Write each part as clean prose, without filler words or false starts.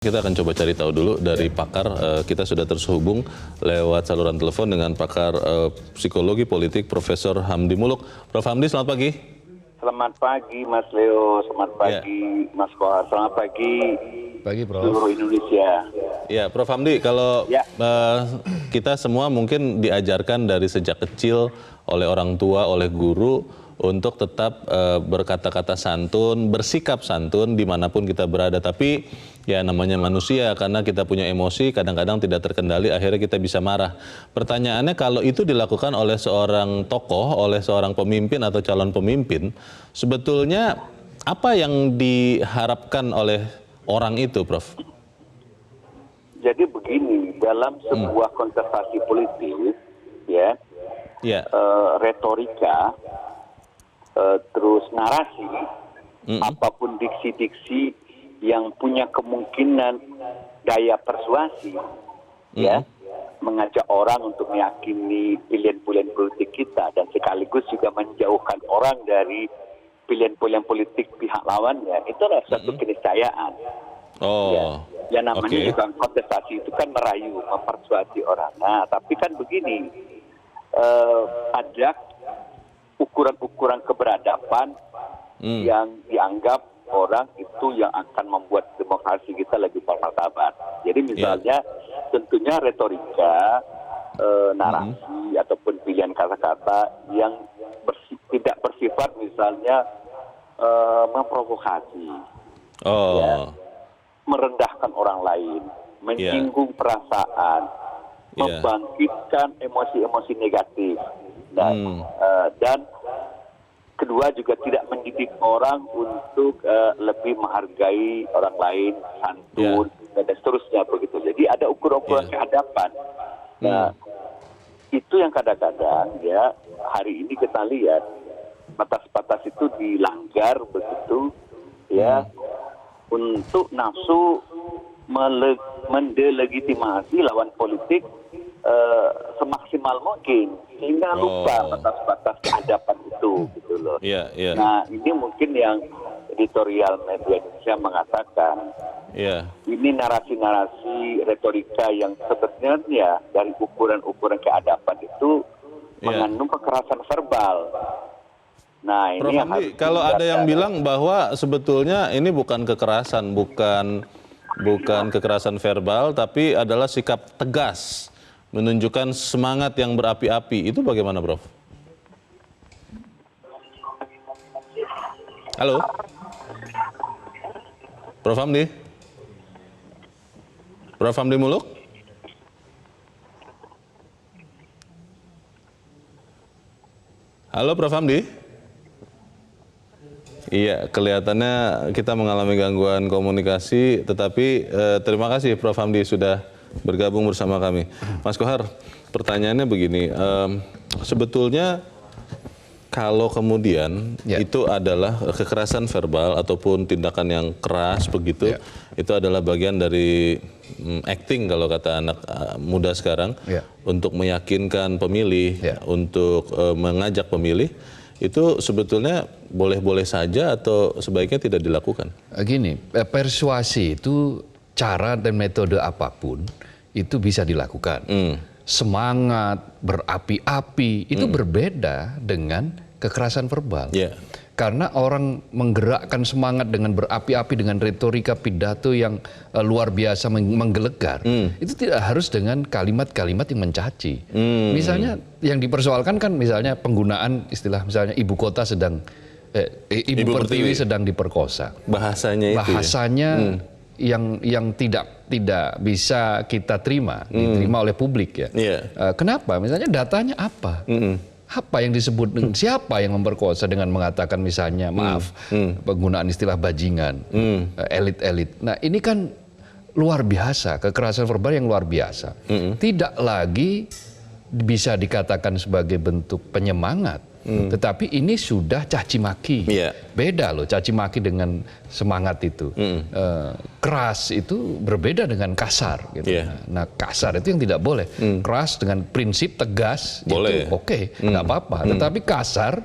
Kita akan coba cari tahu dulu dari pakar. Kita sudah terhubung lewat saluran telepon dengan pakar psikologi politik Profesor Hamdi Muluk. Prof. Hamdi, selamat pagi. Selamat pagi Mas Leo, selamat pagi Mas Kohar, selamat pagi Prof. seluruh Indonesia. Ya, Prof. Hamdi, kalau kita semua mungkin diajarkan dari sejak kecil oleh orang tua, oleh guru untuk tetap berkata-kata santun, bersikap santun dimanapun kita berada. Tapi ya namanya manusia, karena kita punya emosi, kadang-kadang tidak terkendali, akhirnya kita bisa marah. Pertanyaannya, kalau itu dilakukan oleh seorang tokoh, oleh seorang pemimpin atau calon pemimpin, sebetulnya apa yang diharapkan oleh orang itu, Prof? Jadi begini, dalam sebuah kontestasi politik, retorika, terus narasi, apapun diksi-diksi yang punya kemungkinan daya persuasi, mengajak orang untuk meyakini pilihan-pilihan politik kita dan sekaligus juga menjauhkan orang dari pilihan-pilihan politik pihak lawannya, itu adalah satu keniscayaan. Ya namanya juga kontestasi itu kan merayu, mempersuasi orang. Nah, tapi kan begini, ada ukuran-ukuran keberadaban yang dianggap orang itu yang akan membuat demokrasi kita lebih bermartabat. Jadi misalnya tentunya retorika, narasi ataupun pilihan kata-kata yang tidak bersifat misalnya memprovokasi, merendahkan orang lain, menyinggung perasaan, membangkitkan emosi-emosi negatif, dan kedua juga tidak mendidik orang untuk lebih menghargai orang lain, santun, dan seterusnya begitu. Jadi ada ukuran-ukuran kehadapan. Nah, itu yang kadang-kadang hari ini kita lihat batas-batas itu dilanggar begitu, untuk nafsu mendelegitimasi lawan politik semaksimal mungkin, sehingga lupa batas-batas kehadapan itu, gitu loh. Nah, ini mungkin yang editorial media Indonesia mengatakan, ini narasi-narasi retorika yang sebenarnya dari ukuran-ukuran kehadapan itu mengandung kekerasan verbal. Nah, ini Prof. Hamdi, kalau ada yang bilang bahwa sebetulnya ini bukan kekerasan, bukan kekerasan verbal, tapi adalah sikap tegas, menunjukkan semangat yang berapi-api, itu bagaimana, Prof? Halo? Prof. Hamdi? Prof. Hamdi Muluk? Halo, Prof. Hamdi? Iya, kelihatannya kita mengalami gangguan komunikasi, tetapi terima kasih Prof. Hamdi sudah bergabung bersama kami. Mas Kohar, pertanyaannya begini, sebetulnya kalau kemudian itu adalah kekerasan verbal ataupun tindakan yang keras begitu, itu adalah bagian dari acting kalau kata anak muda sekarang, untuk meyakinkan pemilih, untuk mengajak pemilih, itu sebetulnya boleh-boleh saja atau sebaiknya tidak dilakukan? Gini, persuasi itu cara dan metode apapun itu bisa dilakukan. Semangat, berapi-api itu berbeda dengan kekerasan verbal. Karena orang menggerakkan semangat dengan berapi-api, dengan retorika pidato yang luar biasa menggelegar, itu tidak harus dengan kalimat-kalimat yang mencaci. Misalnya yang dipersoalkan kan misalnya penggunaan istilah misalnya ibu kota sedang, ibu pertiwi sedang diperkosa. Bahasanya yang tidak bisa kita terima, diterima oleh publik Kenapa? Misalnya datanya apa? Apa yang disebut dengan siapa yang memperkosa dengan mengatakan misalnya penggunaan istilah bajingan, elit-elit. Nah, ini kan luar biasa, kekerasan verbal yang luar biasa. Tidak lagi bisa dikatakan sebagai bentuk penyemangat, tetapi ini sudah caci maki. Beda loh caci maki dengan semangat itu. Keras itu berbeda dengan kasar gitu. Nah, kasar itu yang tidak boleh. Keras dengan prinsip tegas boleh. Itu oke, nggak apa-apa. Tetapi kasar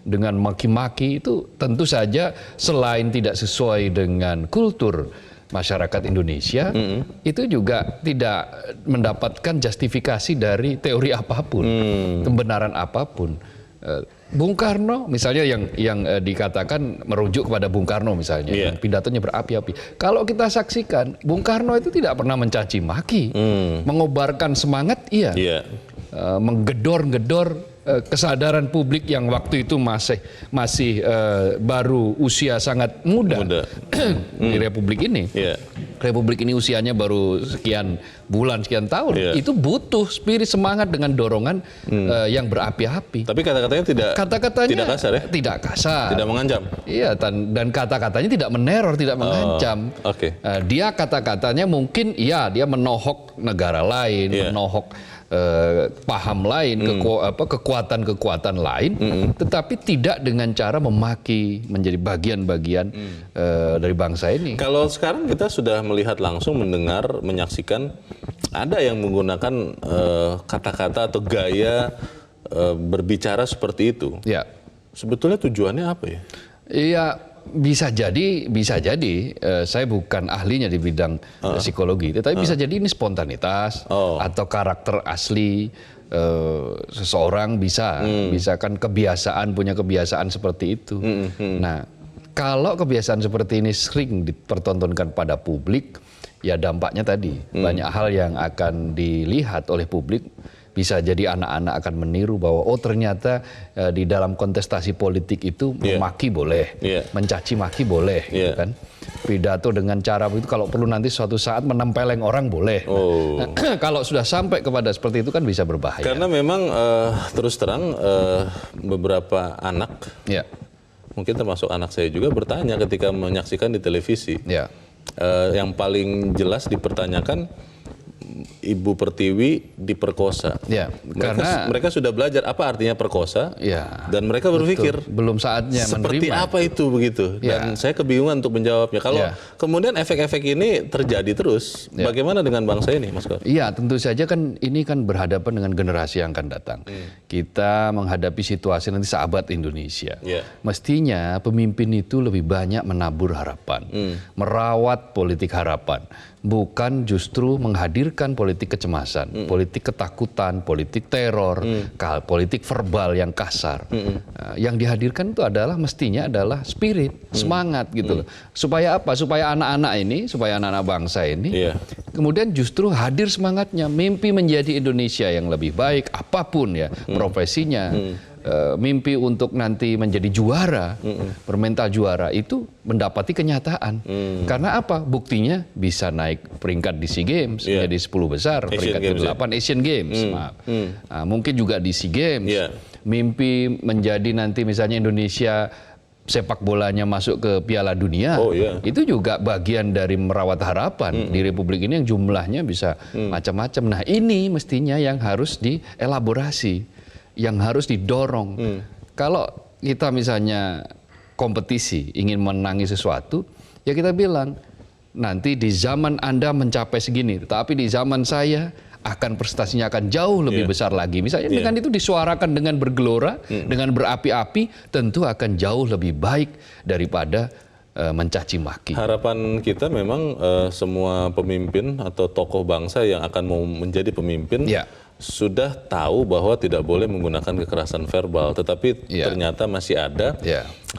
dengan maki-maki itu tentu saja selain tidak sesuai dengan kultur masyarakat Indonesia itu juga tidak mendapatkan justifikasi dari teori apapun, kebenaran apapun. Bung Karno misalnya yang dikatakan merujuk kepada Bung Karno misalnya, yang pidatonya berapi-api. Kalau kita saksikan, Bung Karno itu tidak pernah mencaci maki, mengobarkan semangat, menggedor-gedor kesadaran publik yang waktu itu masih baru usia sangat muda. Di Republik ini. Republik ini usianya baru sekian bulan, sekian tahun. Itu butuh spirit semangat dengan dorongan yang berapi-api. Tapi kata-katanya tidak kasar ya? Tidak kasar. Tidak mengancam. Iya, dan kata-katanya tidak meneror, tidak mengancam. Dia kata-katanya mungkin dia menohok negara lain, menohok paham lain, kekuatan-kekuatan lain, tetapi tidak dengan cara memaki menjadi bagian-bagian dari bangsa ini. Kalau sekarang kita sudah melihat langsung, mendengar, menyaksikan ada yang menggunakan kata-kata atau gaya berbicara seperti itu. Ya. Sebetulnya tujuannya apa ya? Iya. Bisa jadi. Saya bukan ahlinya di bidang psikologi, tetapi bisa jadi ini spontanitas atau karakter asli seseorang bisa kan punya kebiasaan seperti itu. Nah, kalau kebiasaan seperti ini sering dipertontonkan pada publik, ya dampaknya tadi banyak hal yang akan dilihat oleh publik. Bisa jadi anak-anak akan meniru bahwa ternyata di dalam kontestasi politik itu memaki boleh, mencaci maki boleh, gitu kan. Pidato dengan cara begitu kalau perlu nanti suatu saat menempeleng orang boleh. Nah, kalau sudah sampai kepada seperti itu kan bisa berbahaya. Karena memang terus terang beberapa anak, mungkin termasuk anak saya juga bertanya ketika menyaksikan di televisi. Yang paling jelas dipertanyakan, Ibu Pertiwi diperkosa. Mereka sudah belajar apa artinya perkosa, dan mereka berpikir belum saatnya seperti menerima. Apa itu begitu. Dan saya kebingungan untuk menjawabnya. Kalau kemudian efek-efek ini terjadi terus, bagaimana dengan bangsa ini, Mas Kor? Iya, tentu saja kan ini kan berhadapan dengan generasi yang akan datang. Kita menghadapi situasi nanti seabad Indonesia. Mestinya pemimpin itu lebih banyak menabur harapan, merawat politik harapan. Bukan justru menghadirkan politik kecemasan, politik ketakutan, politik teror, politik verbal yang kasar. Yang dihadirkan itu mestinya adalah spirit, semangat gitu loh. Supaya apa? Supaya anak-anak bangsa ini kemudian justru hadir semangatnya, mimpi menjadi Indonesia yang lebih baik, apapun ya profesinya. Mimpi untuk nanti menjadi juara, bermental juara itu mendapati kenyataan. Karena apa? Buktinya bisa naik peringkat di SEA Games menjadi 10 besar, peringkat ke-8 Asian Games. Mungkin juga di SEA Games. Mimpi menjadi nanti misalnya Indonesia sepak bolanya masuk ke Piala Dunia, itu juga bagian dari merawat harapan di Republik ini yang jumlahnya bisa macam-macam. Nah, ini mestinya yang harus dielaborasi, yang harus didorong. Kalau kita misalnya kompetisi ingin menangi sesuatu, ya kita bilang nanti di zaman Anda mencapai segini, tapi di zaman saya prestasinya akan jauh lebih besar lagi. Misalnya dengan itu disuarakan dengan bergelora, dengan berapi-api, tentu akan jauh lebih baik daripada mencaci maki. Harapan kita memang semua pemimpin atau tokoh bangsa yang akan mau menjadi pemimpin sudah tahu bahwa tidak boleh menggunakan kekerasan verbal, tetapi ternyata masih ada.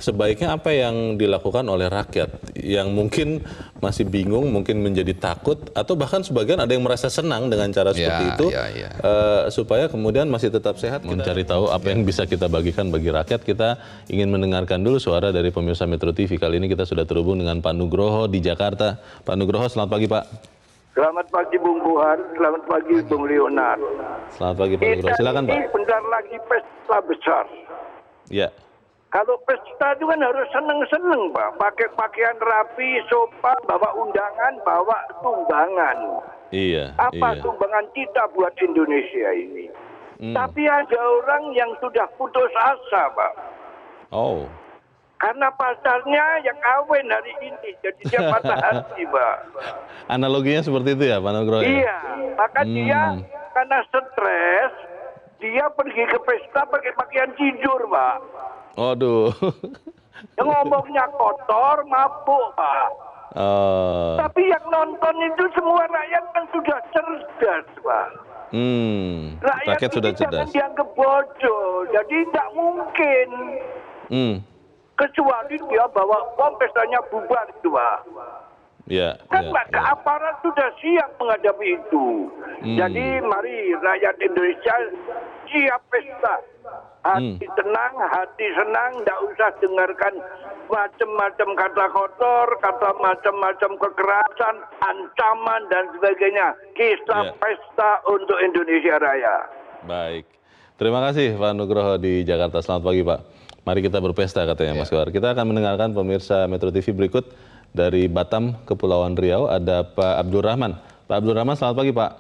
Sebaiknya apa yang dilakukan oleh rakyat yang mungkin masih bingung, mungkin menjadi takut, atau bahkan sebagian ada yang merasa senang dengan cara seperti itu, supaya kemudian masih tetap sehat. Mencari tahu apa yang bisa kita bagikan bagi rakyat. Kita ingin mendengarkan dulu suara dari pemirsa Metro TV. Kali ini kita sudah terhubung dengan Pak Nugroho di Jakarta. Pak Nugroho, selamat pagi Pak. Selamat pagi Bung Buhan, selamat pagi Bung Leonard. Selamat pagi Pak Nugroho, silakan Pak. Ini bentar lagi pesta besar. Ya. Kalau pesta itu kan harus seneng-seneng Pak, pakai pakaian rapi, sopan, bawa undangan, bawa sumbangan. Apa sumbangan kita buat Indonesia ini? Tapi ada orang yang sudah putus asa Pak. Karena pacarnya yang kawin hari ini, jadi dia patah hati, Pak. Analoginya seperti itu ya, Pak Nugroho? Iya, maka dia karena stres, dia pergi ke pesta pakai pakaian tidur, Pak. Waduh. Yang ngomongnya kotor, mabuk, Pak. Tapi yang nonton itu semua rakyat kan sudah cerdas, Pak. Rakyat sudah cerdas. Jangan dianggap bodoh, jadi tidak mungkin. Kecuali dia bawa bom, pestanya bubar itu, Pak. Aparat sudah siap menghadapi itu. Jadi mari rakyat Indonesia siap pesta. Hati tenang, hati senang, tidak usah dengarkan macam-macam kata kotor, kata macam-macam kekerasan, ancaman dan sebagainya. Kita pesta untuk Indonesia Raya. Baik. Terima kasih Pak Nugroho di Jakarta. Selamat pagi Pak. Mari kita berpesta katanya Mas Kohar. Kita akan mendengarkan pemirsa Metro TV berikut dari Batam, Kepulauan Riau. Ada Pak Abdul Rahman. Pak Abdul Rahman, selamat pagi Pak.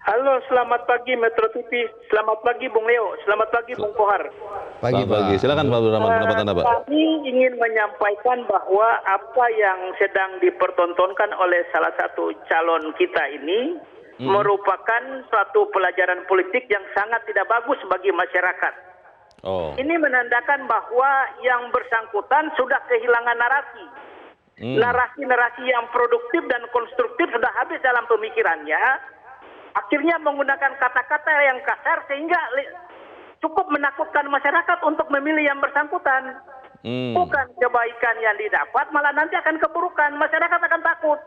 Halo, selamat pagi Metro TV. Selamat pagi Bung Leo. Selamat pagi Bung Kohar. Selamat pagi. Silakan Pak Abdul Rahman, pendapat Anda Pak. Kami ingin menyampaikan bahwa apa yang sedang dipertontonkan oleh salah satu calon kita ini merupakan suatu pelajaran politik yang sangat tidak bagus bagi masyarakat. Ini menandakan bahwa yang bersangkutan sudah kehilangan narasi. Narasi-narasi yang produktif dan konstruktif sudah habis dalam pemikirannya. Akhirnya menggunakan kata-kata yang kasar sehingga cukup menakutkan masyarakat untuk memilih yang bersangkutan. Bukan kebaikan yang didapat, malah nanti akan keburukan. Masyarakat akan takut.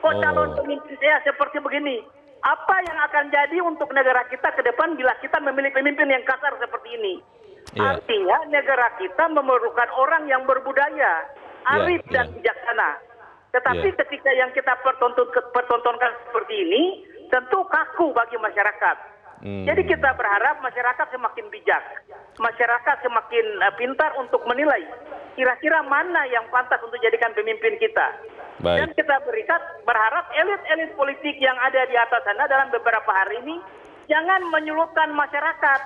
Kok calon pemimpin saya seperti begini? Apa yang akan jadi untuk negara kita ke depan bila kita memilih pemimpin yang kasar seperti ini? Artinya negara kita memerlukan orang yang berbudaya, arif dan bijaksana. Tetapi ketika yang kita pertontonkan seperti ini, tentu kaku bagi masyarakat. Jadi kita berharap masyarakat semakin bijak, masyarakat semakin pintar untuk menilai kira-kira mana yang pantas untuk jadikan pemimpin kita. Dan kita berharap elit-elit politik yang ada di atas sana dalam beberapa hari ini jangan menyulutkan masyarakat.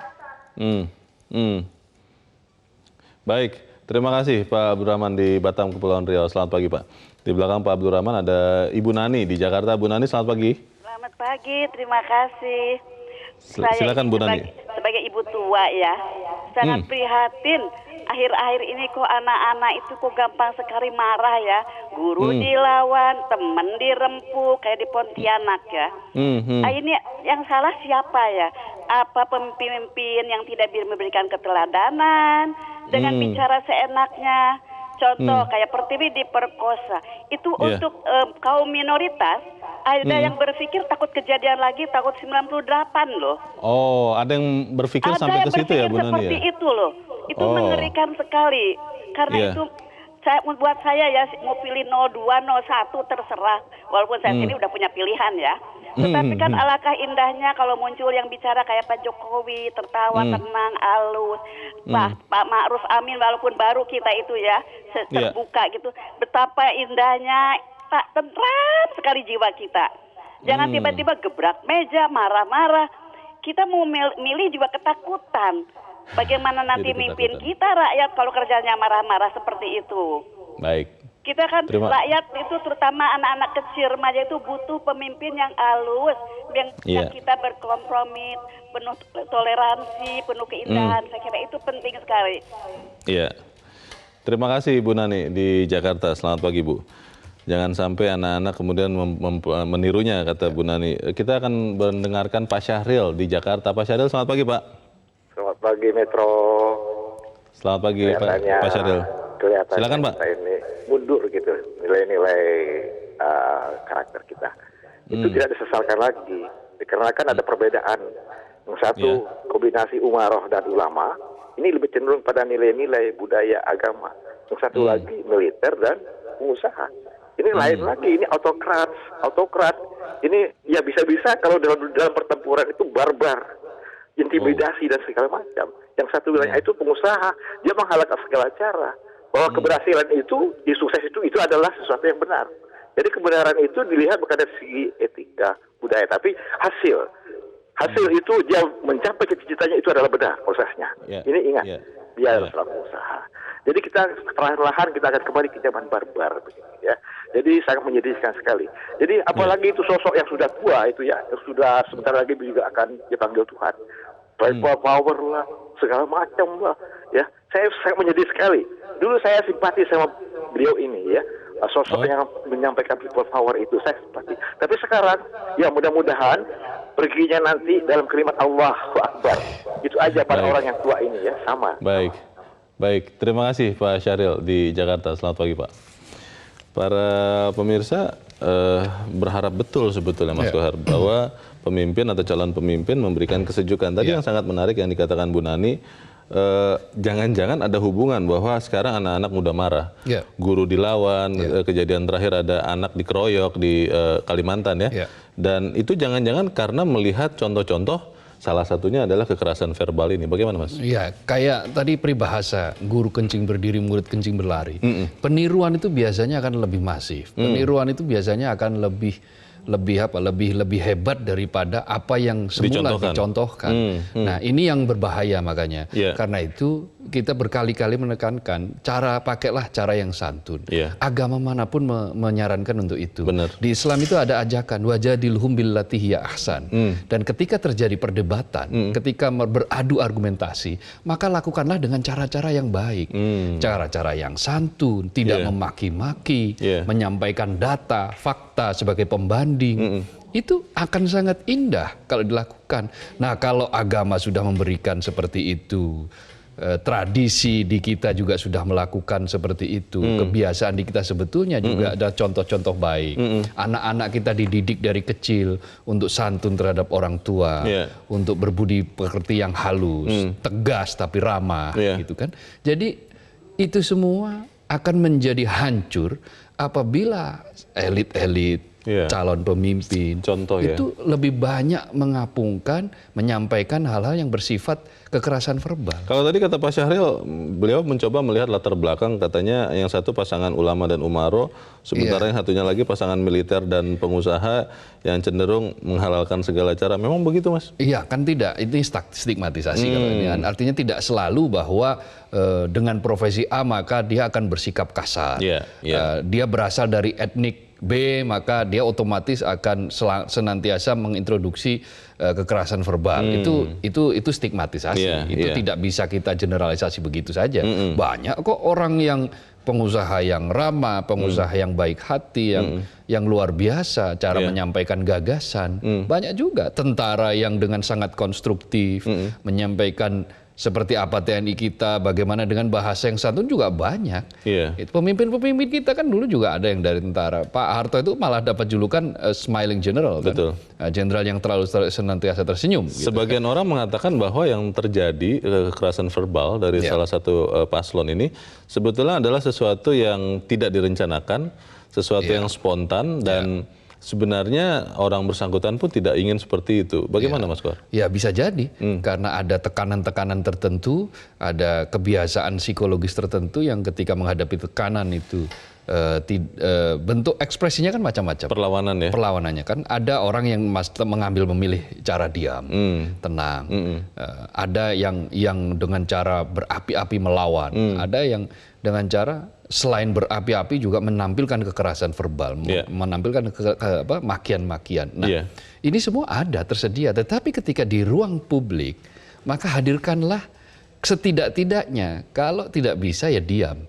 Baik, terima kasih Pak Abdul Rahman di Batam, Kepulauan Riau. Selamat pagi Pak. Di belakang Pak Abdul Rahman ada Ibu Nani di Jakarta. Bu Nani, selamat pagi. Selamat pagi, terima kasih. Silakan Bu Nani. Sebagai ibu tua ya, sangat prihatin. Akhir-akhir ini kok anak-anak itu kok gampang sekali marah ya. Guru dilawan, temen dirempuk, kayak di Pontianak ya. Ini yang salah siapa ya? Apa pemimpin yang tidak memberikan keteladanan dengan bicara seenaknya? Contoh kayak Pertiwi diperkosa. Itu untuk kaum minoritas. Ada yang berpikir takut kejadian lagi takut 98 loh. Ada yang berpikir sampai ke situ ya Bu Nani ya? Seperti itu loh. Itu mengerikan sekali. Karena itu buat saya ya mau pilih 02, 01 terserah. Walaupun saya sini udah punya pilihan ya. Tetapi kan alangkah indahnya kalau muncul yang bicara kayak Pak Jokowi, tertawa, tenang, halus. Pak Ma'ruf Amin walaupun baru kita itu ya terbuka gitu. Betapa indahnya, tak tentram sekali jiwa kita. Jangan tiba-tiba gebrak meja, marah-marah. Kita mau milih juga ketakutan. Bagaimana nanti mimpin kita rakyat kalau kerjanya marah-marah seperti itu. Baik. Kita kan rakyat itu terutama anak-anak kecil remaja itu butuh pemimpin yang halus, yang kita berkompromi, penuh toleransi, penuh keindahan. Saya kira itu penting sekali. Iya. Terima kasih Bu Nani di Jakarta. Selamat pagi Bu. Jangan sampai anak-anak kemudian menirunya kata Bu Nani. Kita akan mendengarkan Pak Syahril di Jakarta. Pak Syahril, selamat pagi Pak. Selamat pagi Metro. Selamat pagi Pak Syahril. Silakan Pak. Ini mundur gitu nilai-nilai karakter kita. Itu tidak disesalkan lagi. Dikarenakan ada perbedaan. Yang satu kombinasi umaroh dan ulama. Ini lebih cenderung pada nilai-nilai budaya agama. Yang satu lagi militer dan pengusaha. Ini lain lagi. Ini autokrat. Ini ya bisa-bisa kalau dalam pertempuran itu barbar. Intimidasi dan segala macam. Yang satu wilayah itu pengusaha, dia menghalalkan segala cara bahwa keberhasilan itu, sukses itu adalah sesuatu yang benar. Jadi kebenaran itu dilihat bukan dari segi etika budaya, tapi hasil itu dia mencapai cita-citanya itu adalah benar prosesnya. Ini ingat, dia adalah seorang pengusaha. Jadi kita perlahan-lahan kita akan kembali ke zaman barbar, ya. Jadi sangat menyedihkan sekali. Jadi apalagi itu sosok yang sudah tua itu ya, yang sudah sebentar lagi juga akan dipanggil Tuhan. Power lah, segala macam lah, ya. Saya sangat menyedih sekali. Dulu saya simpati sama beliau ini, ya. sosok yang menyampaikan people power itu saya seperti. Tapi sekarang ya mudah-mudahan perginya nanti dalam kalimat Allahu Akbar. Itu aja para orang yang tua ini ya, sama. Baik, terima kasih Pak Syahril di Jakarta. Selamat pagi Pak. Para pemirsa berharap betul sebetulnya Mas Kohar bahwa pemimpin atau calon pemimpin memberikan kesejukan. Tadi yang sangat menarik yang dikatakan Bu Nani, jangan-jangan ada hubungan bahwa sekarang anak-anak mudah marah, guru dilawan, kejadian terakhir ada anak dikeroyok di Kalimantan ya, dan itu jangan-jangan karena melihat contoh-contoh, salah satunya adalah kekerasan verbal ini. Bagaimana Mas? Ya, kayak tadi peribahasa guru kencing berdiri, murid kencing berlari. Peniruan itu biasanya akan lebih masif. Peniruan itu biasanya akan lebih hebat daripada apa yang semula dicontohkan. Nah, ini yang berbahaya makanya. Karena itu kita berkali-kali menekankan pakailah cara yang santun. Agama manapun menyarankan untuk itu. Di Islam itu ada ajakan wajadilhum billati hiya ahsan. Dan ketika terjadi perdebatan, ketika beradu argumentasi, maka lakukanlah dengan cara-cara yang baik. Cara-cara yang santun, tidak memaki-maki, menyampaikan data, fakta sebagai pembanding. Itu akan sangat indah kalau dilakukan. Nah, kalau agama sudah memberikan seperti itu, tradisi di kita juga sudah melakukan seperti itu, kebiasaan di kita sebetulnya juga ada contoh-contoh baik. Anak-anak kita dididik dari kecil untuk santun terhadap orang tua, untuk berbudi pekerti yang halus, tegas tapi ramah, gitu kan. Jadi itu semua akan menjadi hancur apabila elit-elit calon pemimpin itu lebih banyak mengapungkan, menyampaikan hal-hal yang bersifat kekerasan verbal. Kalau tadi kata Pak Syahril, beliau mencoba melihat latar belakang, katanya yang satu pasangan ulama dan umaro, sementara yang satunya lagi pasangan militer dan pengusaha yang cenderung menghalalkan segala cara. Memang begitu Mas? Iya, kan tidak. Ini stigmatisasi kalau ini. Artinya tidak selalu bahwa dengan profesi A maka dia akan bersikap kasar. Dia berasal dari etnik B, maka dia otomatis akan senantiasa mengintroduksi kekerasan verbal. Itu stigmatisasi. Itu tidak bisa kita generalisasi begitu saja. Banyak kok orang yang pengusaha yang ramah, pengusaha yang baik hati, yang luar biasa cara menyampaikan gagasan. Banyak juga tentara yang dengan sangat konstruktif menyampaikan seperti apa TNI kita, bagaimana dengan bahasa yang santun juga banyak. Pemimpin-pemimpin kita kan dulu juga ada yang dari tentara. Pak Harto itu malah dapat julukan Smiling General, kan? Jenderal yang terlalu senantiasa tersenyum. Sebagian orang mengatakan bahwa yang terjadi kekerasan verbal dari salah satu paslon ini sebetulnya adalah sesuatu yang tidak direncanakan, sesuatu yang spontan dan sebenarnya orang bersangkutan pun tidak ingin seperti itu. Bagaimana Mas Kohar? Ya bisa jadi, karena ada tekanan-tekanan tertentu, ada kebiasaan psikologis tertentu yang ketika menghadapi tekanan itu bentuk ekspresinya kan macam-macam. Perlawanan ya? Perlawanannya kan. Ada orang yang memilih cara diam, tenang. Ada yang dengan cara berapi-api melawan. Ada yang dengan cara selain berapi-api juga menampilkan kekerasan verbal, menampilkan makian-makian. Nah, ini semua ada, tersedia. Tetapi ketika di ruang publik, maka hadirkanlah setidak-tidaknya. Kalau tidak bisa ya diam.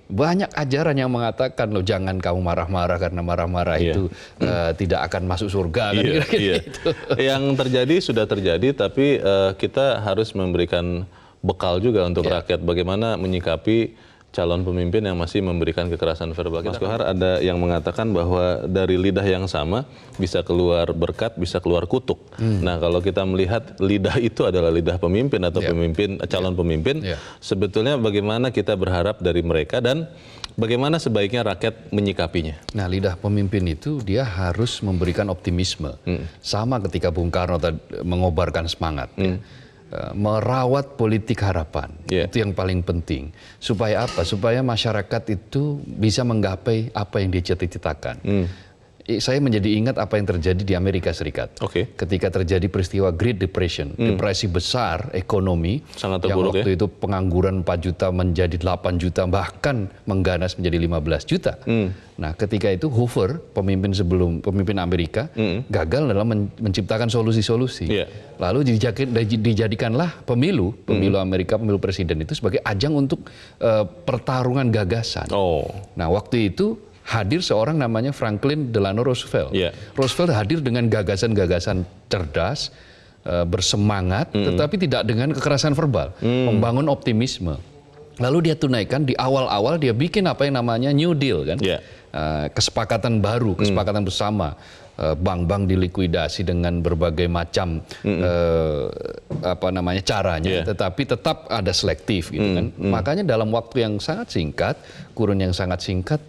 Banyak ajaran yang mengatakan loh jangan kamu marah-marah karena marah-marah itu tidak akan masuk surga. Gitu. Yang terjadi sudah terjadi, tapi kita harus memberikan bekal juga untuk rakyat bagaimana menyikapi calon pemimpin yang masih memberikan kekerasan verbal. Mas Kohar, ada yang mengatakan bahwa dari lidah yang sama bisa keluar berkat, bisa keluar kutuk. Nah, kalau kita melihat lidah itu adalah lidah pemimpin atau calon pemimpin, sebetulnya bagaimana kita berharap dari mereka dan bagaimana sebaiknya rakyat menyikapinya? Nah, lidah pemimpin itu dia harus memberikan optimisme. Sama ketika Bung Karno mengobarkan semangat. Merawat politik harapan, itu yang paling penting. Supaya apa? Supaya masyarakat itu bisa menggapai apa yang dia cita-citakan. Saya menjadi ingat apa yang terjadi di Amerika Serikat. Ketika terjadi peristiwa Great Depression, depresi besar ekonomi, sangat yang terburuk, waktu itu pengangguran 4 juta menjadi 8 juta, bahkan mengganas menjadi 15 juta. Nah, ketika itu Hoover, pemimpin Amerika, gagal dalam menciptakan solusi-solusi. Lalu dijadikanlah pemilu Amerika, pemilu presiden itu sebagai ajang untuk pertarungan gagasan. Nah, waktu itu hadir seorang namanya Franklin Delano Roosevelt. Roosevelt hadir dengan gagasan-gagasan cerdas, bersemangat, tetapi tidak dengan kekerasan verbal, membangun optimisme. Lalu dia tunaikan di awal-awal, dia bikin apa yang namanya New Deal kan, kesepakatan baru, kesepakatan bersama. Bank-bank dilikuidasi dengan berbagai macam caranya, tetapi tetap ada selektif gitu kan. Makanya dalam waktu yang sangat singkat, kurun yang sangat singkat,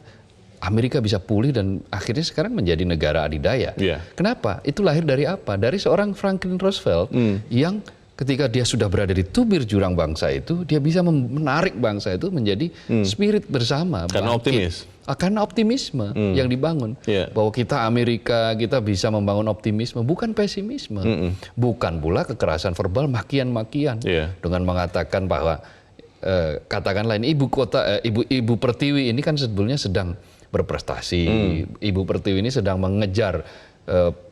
Amerika bisa pulih dan akhirnya sekarang menjadi negara adidaya. Kenapa? Itu lahir dari apa? Dari seorang Franklin Roosevelt yang ketika dia sudah berada di tubir jurang bangsa itu, dia bisa menarik bangsa itu menjadi spirit bersama. Karena optimis. Karena optimisme yang dibangun. Bahwa kita Amerika, kita bisa membangun optimisme, bukan pesimisme. Bukan pula kekerasan verbal, makian-makian. Dengan mengatakan bahwa, katakanlah ini Ibu Pertiwi ini kan sebetulnya sedang berprestasi. Ibu Pertiwi ini sedang mengejar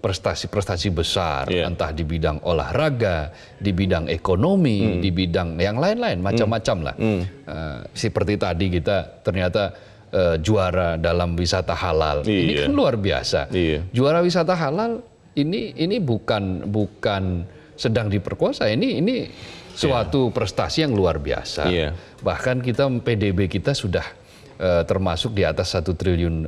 prestasi-prestasi besar, entah di bidang olahraga, di bidang ekonomi, di bidang yang lain-lain, macam-macam lah. Seperti tadi kita ternyata juara dalam wisata halal. Ini kan luar biasa. Juara wisata halal ini bukan sedang diperkosa. Ini suatu prestasi yang luar biasa. Bahkan kita PDB kita sudah termasuk di atas $1 triliun.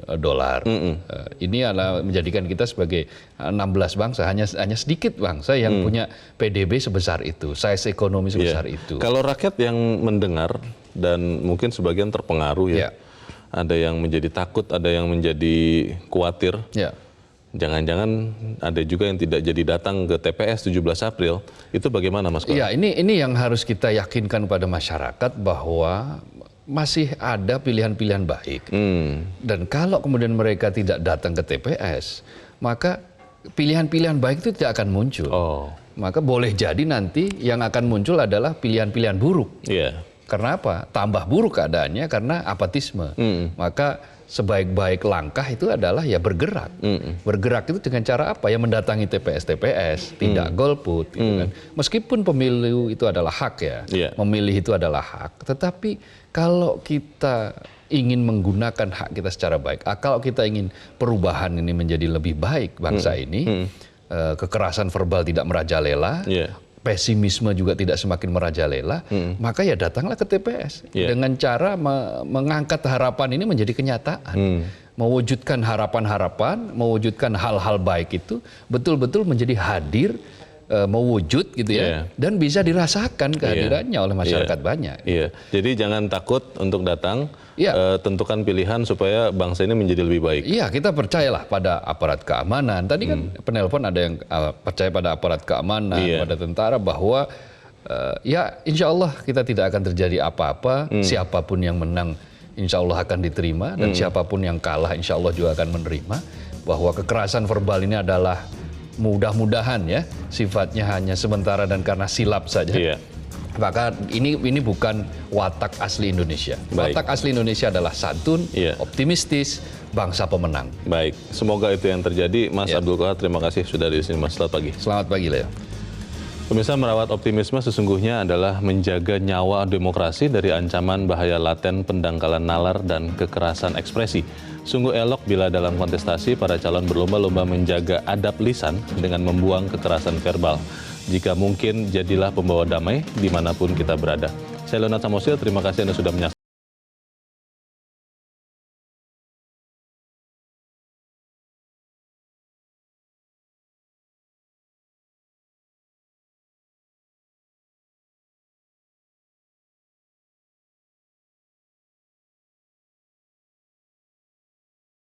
Ini adalah menjadikan kita sebagai 16 bangsa, hanya sedikit bangsa yang punya PDB sebesar itu, size ekonomi sebesar itu. Kalau rakyat yang mendengar dan mungkin sebagian terpengaruh ada yang menjadi takut, ada yang menjadi khawatir. Jangan-jangan ada juga yang tidak jadi datang ke TPS 17 April. Itu bagaimana, Mas? Iya, ini yang harus kita yakinkan pada masyarakat bahwa masih ada pilihan-pilihan baik. Dan kalau kemudian mereka tidak datang ke TPS, maka pilihan-pilihan baik itu tidak akan muncul. Maka boleh jadi nanti yang akan muncul adalah pilihan-pilihan buruk. Karena apa? Tambah buruk keadaannya karena apatisme. Maka sebaik-baik langkah itu adalah ya bergerak. Bergerak itu dengan cara apa? Ya mendatangi TPS, tidak golput. Gitu kan. Meskipun pemilu itu adalah hak ya, memilih itu adalah hak. Tetapi kalau kita ingin menggunakan hak kita secara baik, kalau kita ingin perubahan ini menjadi lebih baik bangsa ini, kekerasan verbal tidak merajalela, pesimisme juga tidak semakin merajalela, maka ya datanglah ke TPS dengan cara mengangkat harapan ini menjadi kenyataan, mewujudkan harapan-harapan, mewujudkan hal-hal baik itu betul-betul menjadi hadir, mewujud gitu ya, dan bisa dirasakan kehadirannya oleh masyarakat banyak. Jadi jangan takut untuk datang, tentukan pilihan supaya bangsa ini menjadi lebih baik. Iya, kita percayalah pada aparat keamanan. Tadi kan penelpon ada yang percaya pada aparat keamanan, pada tentara, bahwa ya insya Allah kita tidak akan terjadi apa-apa, siapapun yang menang insya Allah akan diterima, dan siapapun yang kalah insya Allah juga akan menerima, bahwa kekerasan verbal ini adalah mudah-mudahan ya sifatnya hanya sementara dan karena silap saja. Maka ini bukan watak asli Indonesia. Watak asli Indonesia adalah santun, optimistis, bangsa pemenang. Baik, semoga itu yang terjadi. Mas Abdul Qahar, terima kasih sudah di sini, Mas. Selamat pagi. Selamat pagi, Leo. Pemirsa, merawat optimisme sesungguhnya adalah menjaga nyawa demokrasi dari ancaman bahaya laten pendangkalan nalar dan kekerasan ekspresi. Sungguh elok bila dalam kontestasi para calon berlomba-lomba menjaga adab lisan dengan membuang kekerasan verbal. Jika mungkin, jadilah pembawa damai dimanapun kita berada. Saya Leonard Samosir, terima kasih Anda sudah menyaksikan.